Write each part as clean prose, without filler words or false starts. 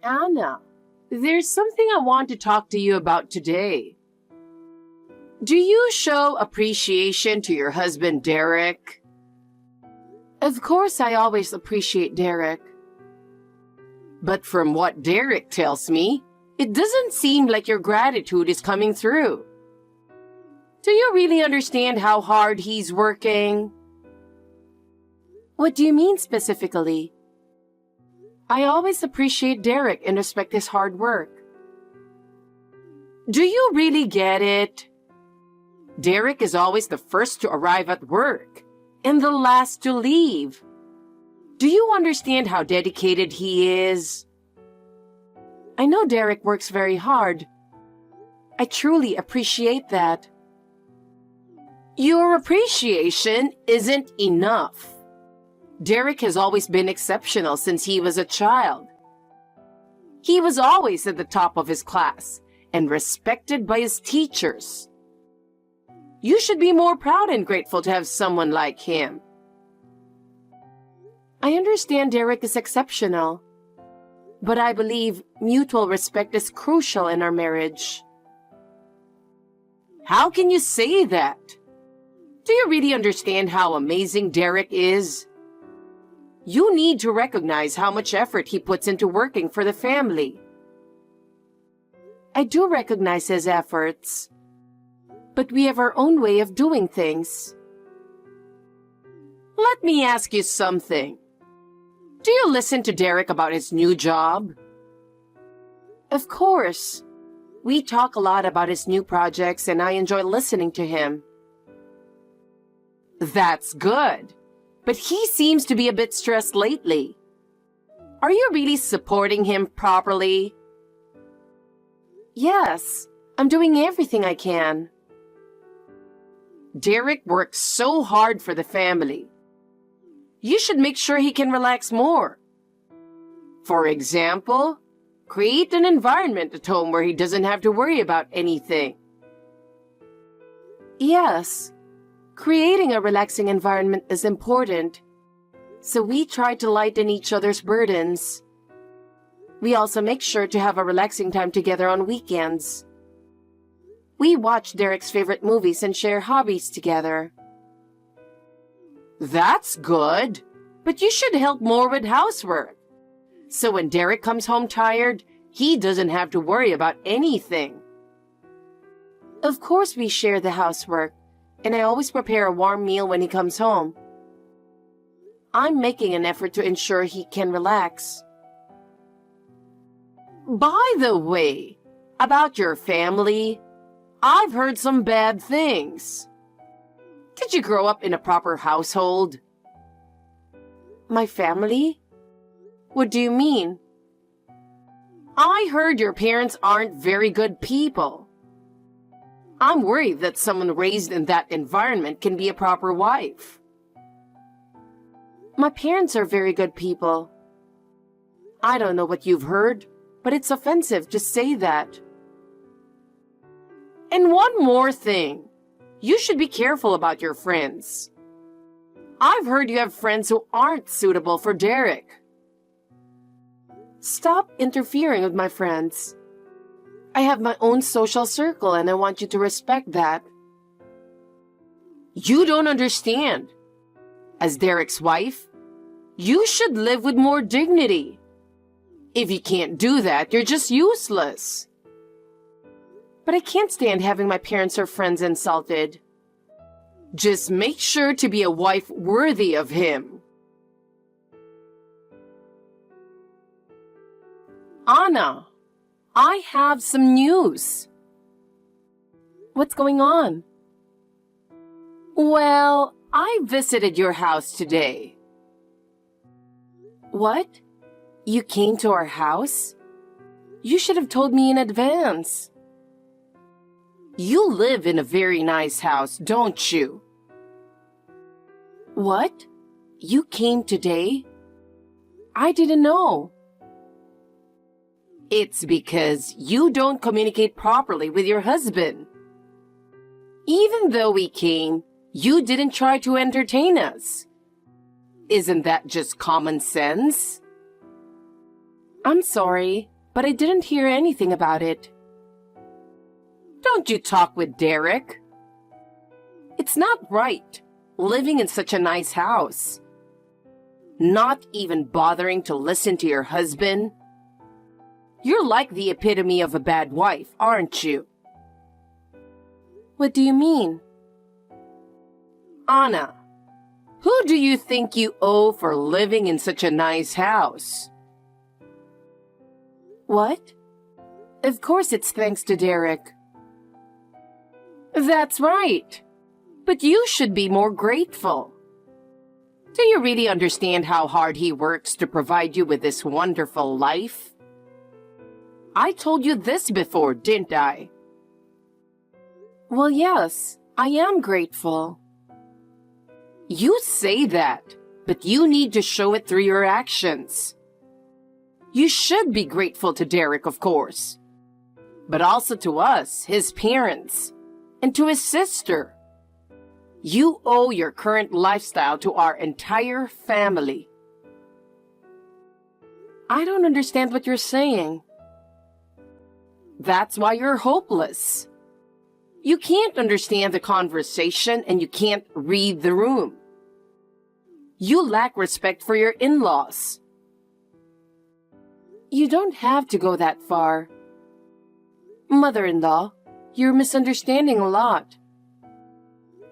Anna, there's something I want to talk to you about today. Do you show appreciation to your husband, Derek? Of course, I always appreciate Derek. But from what Derek tells me, it doesn't seem like your gratitude is coming through. Do you really understand how hard he's working? What do you mean specifically? I always appreciate Derek and respect his hard work. Do you really get it? Derek is always the first to arrive at work and the last to leave. Do you understand how dedicated he is? I know Derek works very hard. I truly appreciate that. Your appreciation isn't enough. Derek has always been exceptional since he was a child. He was always at the top of his class and respected by his teachers. You should be more proud and grateful to have someone like him. I understand Derek is exceptional, but I believe mutual respect is crucial in our marriage. How can you say that? Do you really understand how amazing Derek is? You need to recognize how much effort he puts into working for the family. I do recognize his efforts, but we have our own way of doing things. Let me ask you something. Do you listen to Derek about his new job? Of course. We talk a lot about his new projects and I enjoy listening to him. That's good. But he seems to be a bit stressed lately. Are you really supporting him properly? Yes, I'm doing everything I can. Derek works so hard for the family. You should make sure he can relax more. For example, create an environment at home where he doesn't have to worry about anything. Yes. Creating a relaxing environment is important, so we try to lighten each other's burdens. We also make sure to have a relaxing time together on weekends. We watch Derek's favorite movies and share hobbies together. That's good, but you should help more with housework. So when Derek comes home tired, he doesn't have to worry about anything. Of course we share the housework. And I always prepare a warm meal when he comes home. I'm making an effort to ensure he can relax. By the way, about your family, I've heard some bad things. Did you grow up in a proper household? My family? What do you mean? I heard your parents aren't very good people. I'm worried that someone raised in that environment can be a proper wife. My parents are very good people. I don't know what you've heard, but it's offensive to say that. And one more thing. You should be careful about your friends. I've heard you have friends who aren't suitable for Derek. Stop interfering with my friends. I have my own social circle and I want you to respect that. You don't understand. As Derek's wife, you should live with more dignity. If you can't do that, you're just useless. But I can't stand having my parents or friends insulted. Just make sure to be a wife worthy of him. Anna, I have some news. What's going on? Well, I visited your house today. What? You came to our house? You should have told me in advance. You live in a very nice house, don't you? What? You came today? I didn't know. It's because you don't communicate properly with your husband. Even though we came, you didn't try to entertain us. Isn't that just common sense? I'm sorry. but I didn't hear anything about it. Don't you talk with Derek? It's not right, living in such a nice house. Not even bothering to listen to your husband. You're like the epitome of a bad wife, aren't you? What do you mean? Anna, who do you think you owe for living in such a nice house? What? Of course it's thanks to Derek. That's right. But you should be more grateful. Do you really understand how hard he works to provide you with this wonderful life? I told you this before, didn't I? Well, yes, I am grateful. You say that, but you need to show it through your actions. You should be grateful to Derek, of course, but also to us, his parents, and to his sister. You owe your current lifestyle to our entire family. I don't understand what you're saying. That's why you're hopeless. You can't understand the conversation and you can't read the room. You lack respect for your in-laws. You don't have to go that far. Mother-in-law, you're misunderstanding a lot.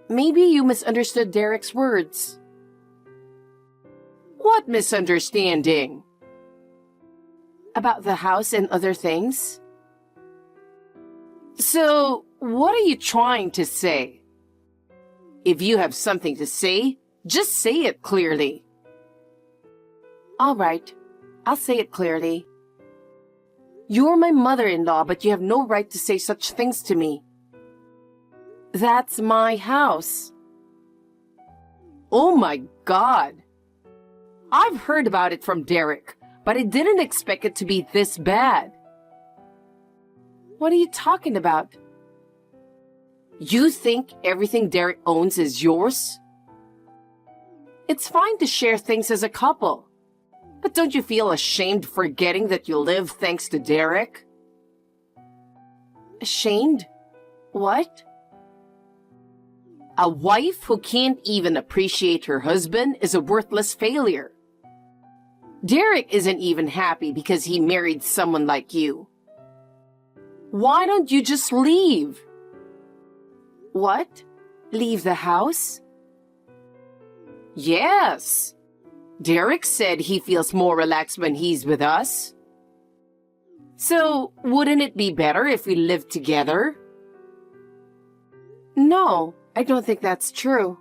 Maybe you misunderstood Derek's words. What misunderstanding? About the house and other things? So, what are you trying to say? If you have something to say, just say it clearly. All right, I'll say it clearly. You're my mother-in-law, but you have no right to say such things to me. That's my house. Oh my God. I've heard about it from Derek, but I didn't expect it to be this bad. What are you talking about? You think everything Derek owns is yours? It's fine to share things as a couple, but don't you feel ashamed forgetting that you live thanks to Derek? Ashamed? What? A wife who can't even appreciate her husband is a worthless failure. Derek isn't even happy because he married someone like you. Why don't you just leave? What? Leave the house? Yes. Derek said he feels more relaxed when he's with us. So, wouldn't it be better if we lived together? No, I don't think that's true.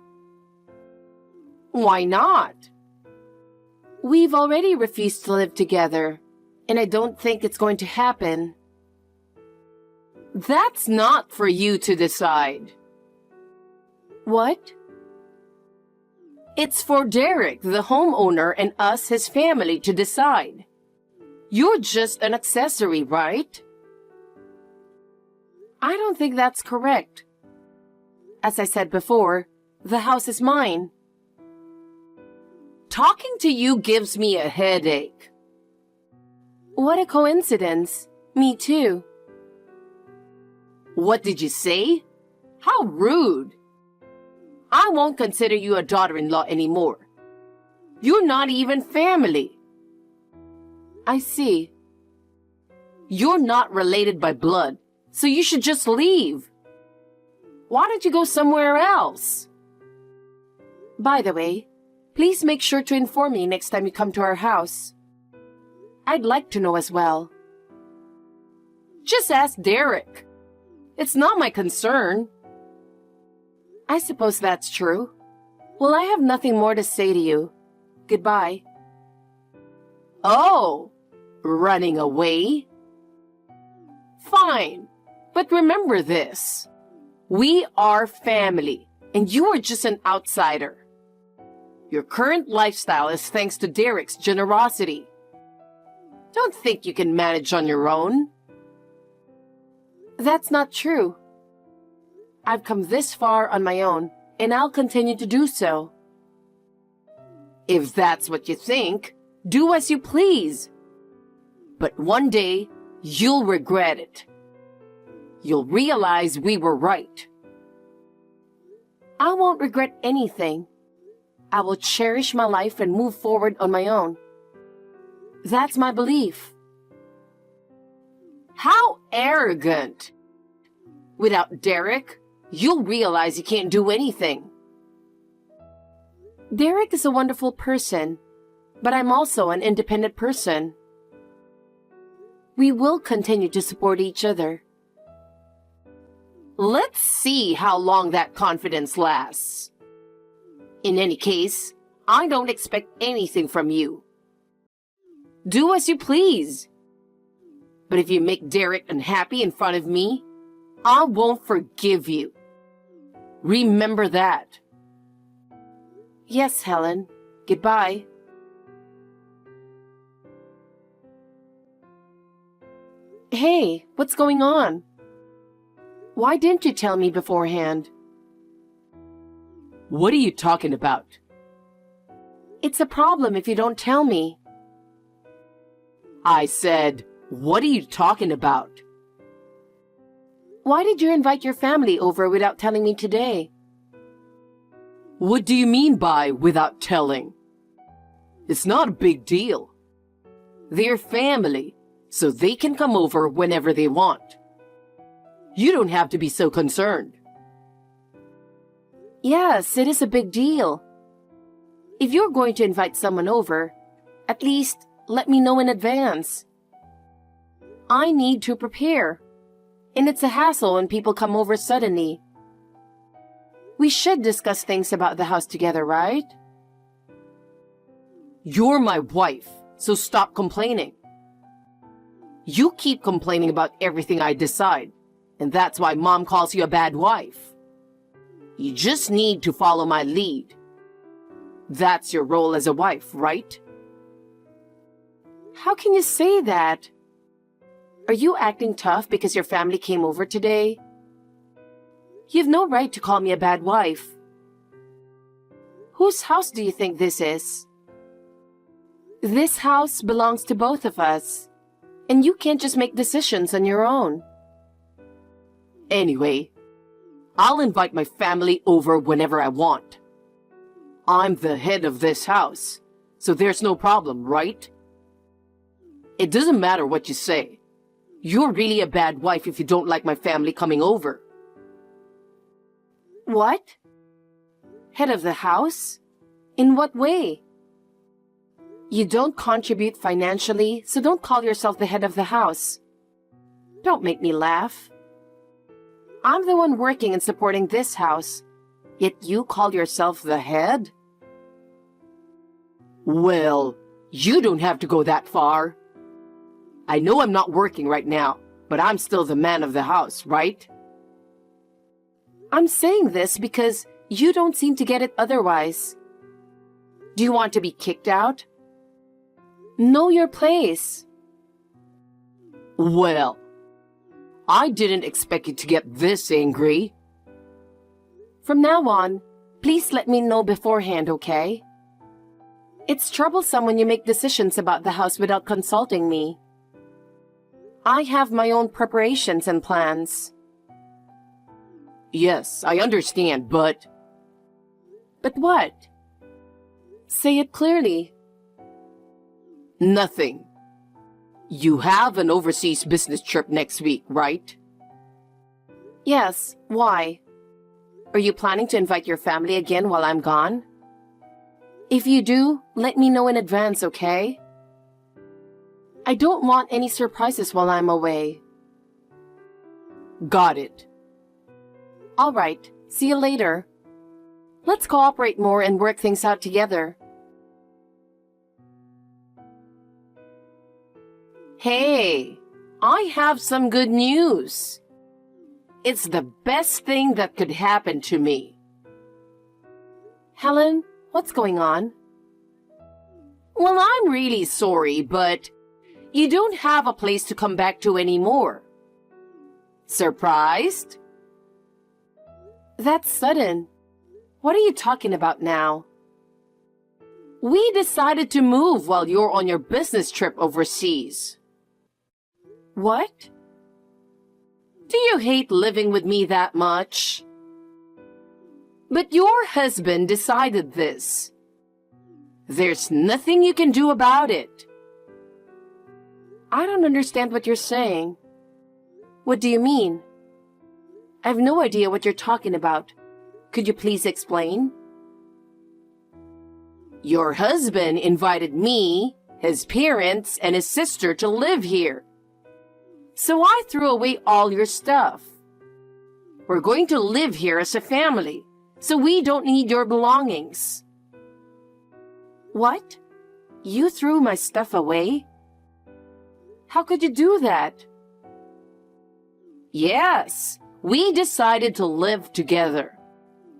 Why not? We've already refused to live together, and I don't think it's going to happen. That's not for you to decide. What? It's for Derek, the homeowner, and us, his family, to decide. You're just an accessory, right? I don't think that's correct. As I said before, the house is mine. Talking to you gives me a headache. What a coincidence. Me too. What did you say? How rude. I won't consider you a daughter-in-law anymore. You're not even family. I see. You're not related by blood, so you should just leave. Why don't you go somewhere else? By the way, please make sure to inform me next time you come to our house. I'd like to know as well. Just ask Derek. It's not my concern. I suppose that's true. Well, I have nothing more to say to you. Goodbye. Oh, running away? Fine, but remember this. We are family, and you are just an outsider. Your current lifestyle is thanks to Derek's generosity. Don't think you can manage on your own. That's not true. I've come this far on my own, and I'll continue to do so. If that's what you think, do as you please. But one day, You'll regret it. You'll realize we were right. I won't regret anything. I will cherish my life and move forward on my own. That's my belief. How arrogant! Without Derek, you'll realize you can't do anything. Derek is a wonderful person, but I'm also an independent person. We will continue to support each other. Let's see how long that confidence lasts. In any case, I don't expect anything from you. Do as you please. But if you make Derek unhappy in front of me, I won't forgive you. Remember that. Yes, Helen. Goodbye. Hey, what's going on? Why didn't you tell me beforehand? What are you talking about? It's a problem if you don't tell me. I said, what are you talking about? Why did you invite your family over without telling me today? What do you mean by without telling? It's not a big deal. They're family, so they can come over whenever they want. You don't have to be so concerned. Yes, it is a big deal. If you're going to invite someone over, at least let me know in advance. I need to prepare, and it's a hassle when people come over suddenly. We should discuss things about the house together, right? You're my wife, so stop complaining. You keep complaining about everything I decide, and that's why Mom calls you a bad wife. You just need to follow my lead. That's your role as a wife, right? How can you say that? Are you acting tough because your family came over today? You've no right to call me a bad wife. Whose house do you think this is? This house belongs to both of us, and you can't just make decisions on your own. Anyway, I'll invite my family over whenever I want. I'm the head of this house, so there's no problem, right? It doesn't matter what you say. You're really a bad wife if you don't like my family coming over. What? Head of the house? In what way? You don't contribute financially, so don't call yourself the head of the house. Don't make me laugh. I'm the one working and supporting this house, yet you call yourself the head? Well, you don't have to go that far. I know I'm not working right now, but I'm still the man of the house, right? I'm saying this because you don't seem to get it otherwise. Do you want to be kicked out? Know your place. Well, I didn't expect you to get this angry. From now on, please let me know beforehand, okay? It's troublesome when you make decisions about the house without consulting me. I have my own preparations and plans. Yes, I understand, but... But what? Say it clearly. Nothing. You have an overseas business trip next week, right? Yes, why? Are you planning to invite your family again while I'm gone? If you do, let me know in advance, okay? I don't want any surprises while I'm away. Got it. All right, see you later. Let's cooperate more and work things out together. Hey, I have some good news. It's the best thing that could happen to me. Helen, what's going on? Well, I'm really sorry, but you don't have a place to come back to anymore. Surprised? That's sudden. What are you talking about now? We decided to move while you're on your business trip overseas. What? Do you hate living with me that much? But your husband decided this. There's nothing you can do about it. I don't understand what you're saying. What do you mean? I have no idea what you're talking about. Could you please explain? Your husband invited me, his parents, and his sister to live here. So I threw away all your stuff. We're going to live here as a family, so we don't need your belongings. What? You threw my stuff away? How could you do that? Yes, we decided to live together.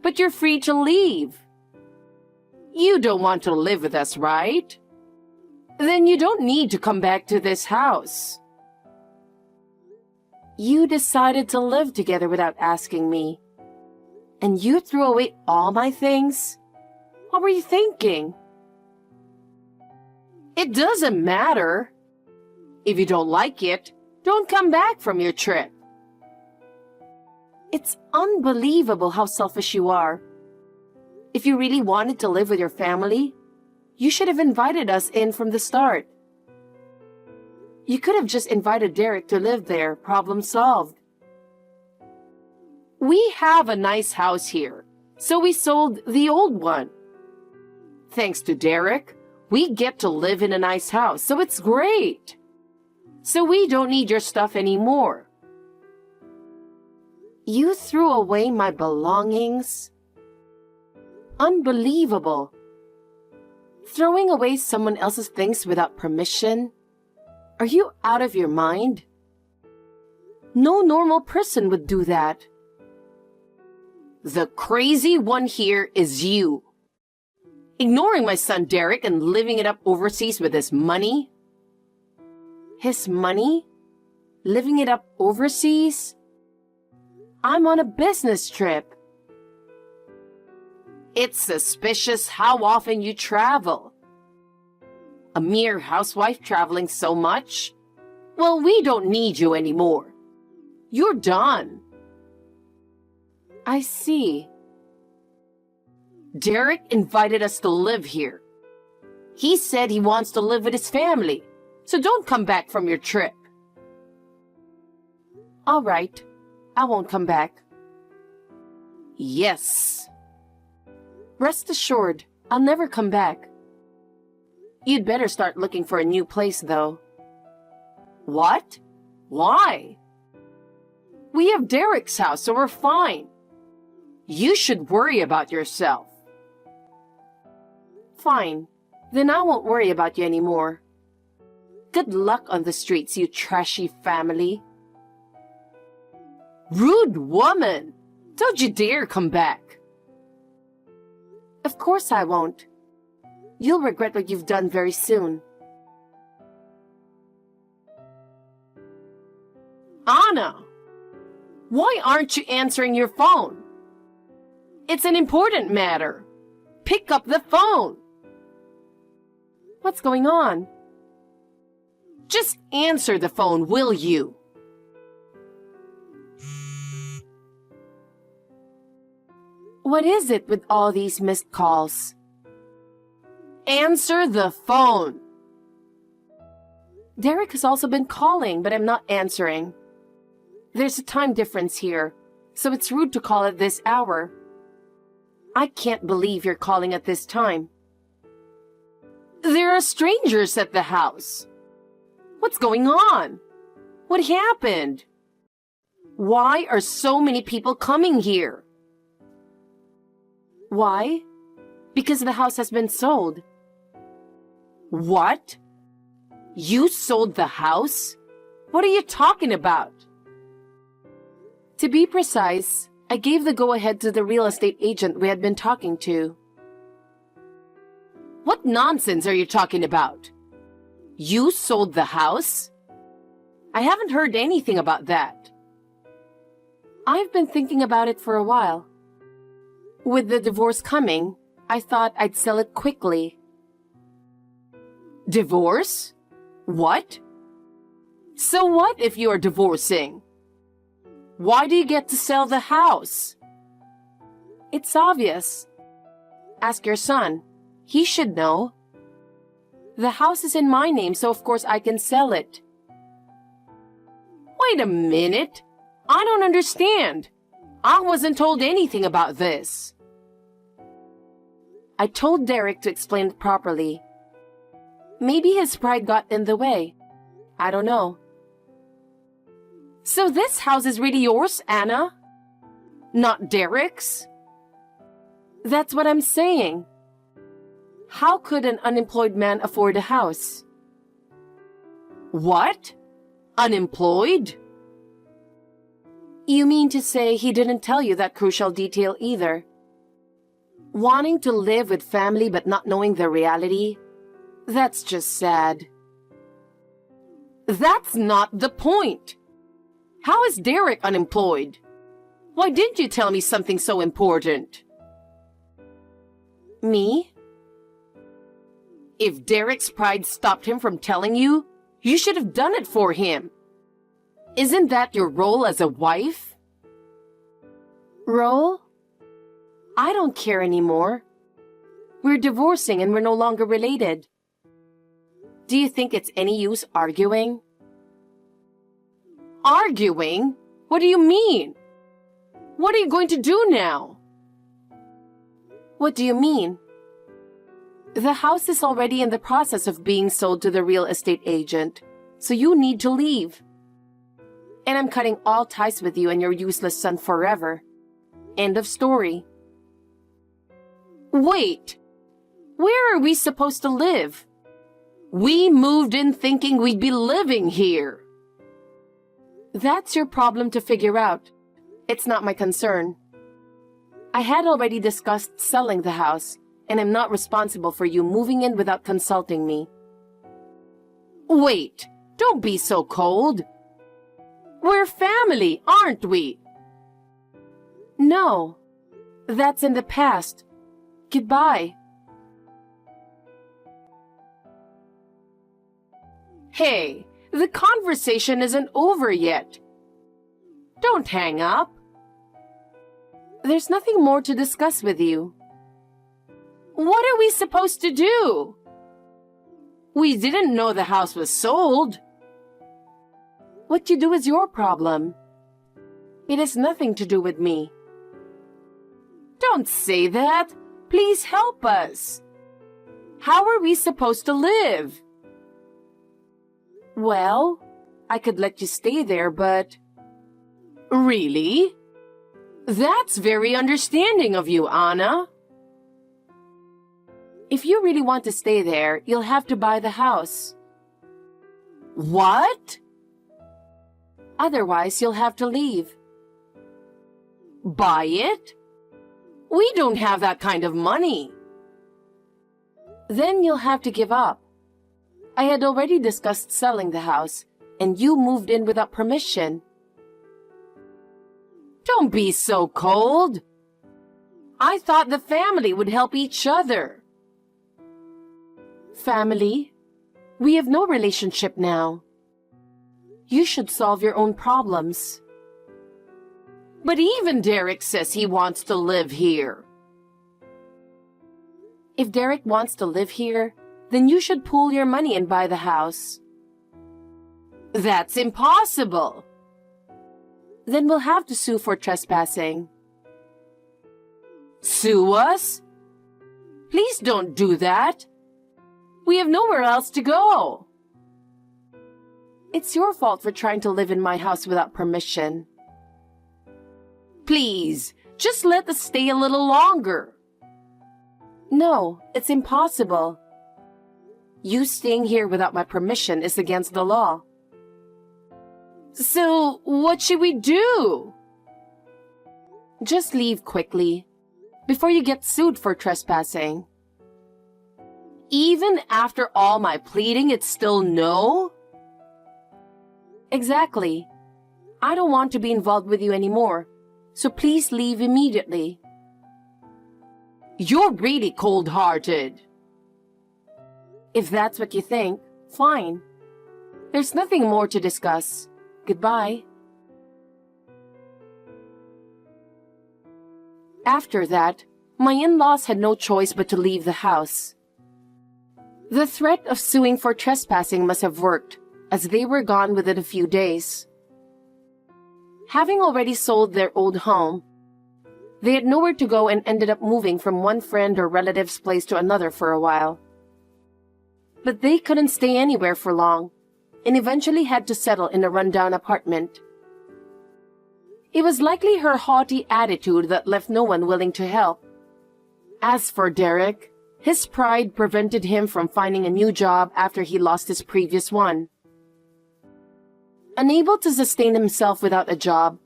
But you're free to leave. You don't want to live with us, right? Then you don't need to come back to this house. You decided to live together without asking me. And you threw away all my things? What were you thinking? It doesn't matter. If you don't like it, don't come back from your trip. It's unbelievable how selfish you are. If you really wanted to live with your family, you should have invited us in from the start. You could have just invited Derek to live there, problem solved. We have a nice house here, so we sold the old one. Thanks to Derek, we get to live in a nice house, so it's great. So we don't need your stuff anymore. You threw away my belongings? Unbelievable. Throwing away someone else's things without permission? Are you out of your mind? No normal person would do that. The crazy one here is you. Ignoring my son Derek and living it up overseas with his money? His money? Living it up overseas? I'm on a business trip. It's suspicious how often you travel. A mere housewife traveling so much? Well, we don't need you anymore. You're done. I see. Derek invited us to live here. He said he wants to live with his family, so don't come back from your trip. All right, I won't come back. Yes. Rest assured, I'll never come back. You'd better start looking for a new place, though. What? Why? We have Derek's house, so we're fine. You should worry about yourself. Fine. Then I won't worry about you anymore. Good luck on the streets, you trashy family. Rude woman! Don't you dare come back. Of course I won't. You'll regret what you've done very soon. Anna! Why aren't you answering your phone? It's an important matter. Pick up the phone. What's going on? Just answer the phone, will you? What is it with all these missed calls? Answer the phone. Derek has also been calling, but I'm not answering. There's a time difference here, so it's rude to call at this hour. I can't believe you're calling at this time. There are strangers at the house. What's going on? What happened? Why are so many people coming here? Why? Because the house has been sold. What? You sold the house? What are you talking about? To be precise, I gave the go-ahead to the real estate agent we had been talking to. What nonsense are you talking about? You sold the house? I haven't heard anything about that. I've been thinking about it for a while. With the divorce coming, I thought I'd sell it quickly. Divorce? What? So what if you are divorcing? Why do you get to sell the house? It's obvious. Ask your son. He should know. The house is in my name, so of course I can sell it. Wait a minute. I don't understand. I wasn't told anything about this. I told Derek to explain it properly. Maybe his pride got in the way. I don't know. So this house is really yours, Anna? Not Derek's? That's what I'm saying. How could an unemployed man afford a house? What? Unemployed? You mean to say he didn't tell you that crucial detail either? Wanting to live with family but not knowing the reality? That's just sad. That's not the point. How is Derek unemployed? Why didn't you tell me something so important? Me? If Derek's pride stopped him from telling you, you should have done it for him. Isn't that your role as a wife? Role? I don't care anymore. We're divorcing and we're no longer related. Do you think it's any use arguing? Arguing? What do you mean? What are you going to do now? What do you mean? The house is already in the process of being sold to the real estate agent, so you need to leave. And I'm cutting all ties with you and your useless son forever. End of story. Wait! Where are we supposed to live? We moved in thinking we'd be living here. That's your problem to figure out. It's not my concern. I had already discussed selling the house, and I'm not responsible for you moving in without consulting me. Wait, don't be so cold. We're family, aren't we? No, that's in the past. Goodbye. Hey, the conversation isn't over yet. Don't hang up. There's nothing more to discuss with you. What are we supposed to do? We didn't know the house was sold. What you do is your problem. It has nothing to do with me. Don't say that. Please help us. How are we supposed to live? Well, I could let you stay there, but... Really? That's very understanding of you, Anna. If you really want to stay there, you'll have to buy the house. What? Otherwise, you'll have to leave. Buy it? We don't have that kind of money. Then you'll have to give up. I had already discussed selling the house, and you moved in without permission. Don't be so cold. I thought the family would help each other. Family? We have no relationship now. You should solve your own problems. But even Derek says he wants to live here. If Derek wants to live here, then you should pool your money and buy the house. That's impossible. Then we'll have to sue for trespassing. Sue us? Please don't do that. We have nowhere else to go. It's your fault for trying to live in my house without permission. Please, just let us stay a little longer. No, it's impossible. You staying here without my permission is against the law. So, what should we do? Just leave quickly, before you get sued for trespassing. Even after all my pleading, it's still no? Exactly. I don't want to be involved with you anymore, so please leave immediately. You're really cold-hearted. If that's what you think, fine. There's nothing more to discuss. Goodbye. After that, my in-laws had no choice but to leave the house. The threat of suing for trespassing must have worked, as they were gone within a few days. Having already sold their old home, they had nowhere to go and ended up moving from one friend or relative's place to another for a while. But they couldn't stay anywhere for long, and eventually had to settle in a rundown apartment. It was likely her haughty attitude that left no one willing to help. As for Derek, his pride prevented him from finding a new job after he lost his previous one. Unable to sustain himself without a job,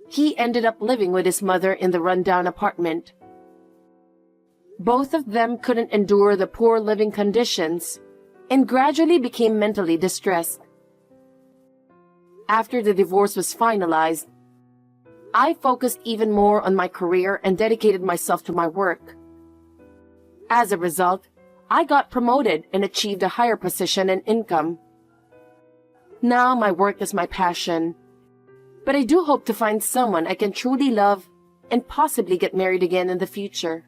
he ended up living with his mother in the rundown apartment. Both of them couldn't endure the poor living conditions and gradually became mentally distressed. After the divorce was finalized, I focused even more on my career and dedicated myself to my work. As a result, I got promoted and achieved a higher position and income. Now my work is my passion, but I do hope to find someone I can truly love and possibly get married again in the future.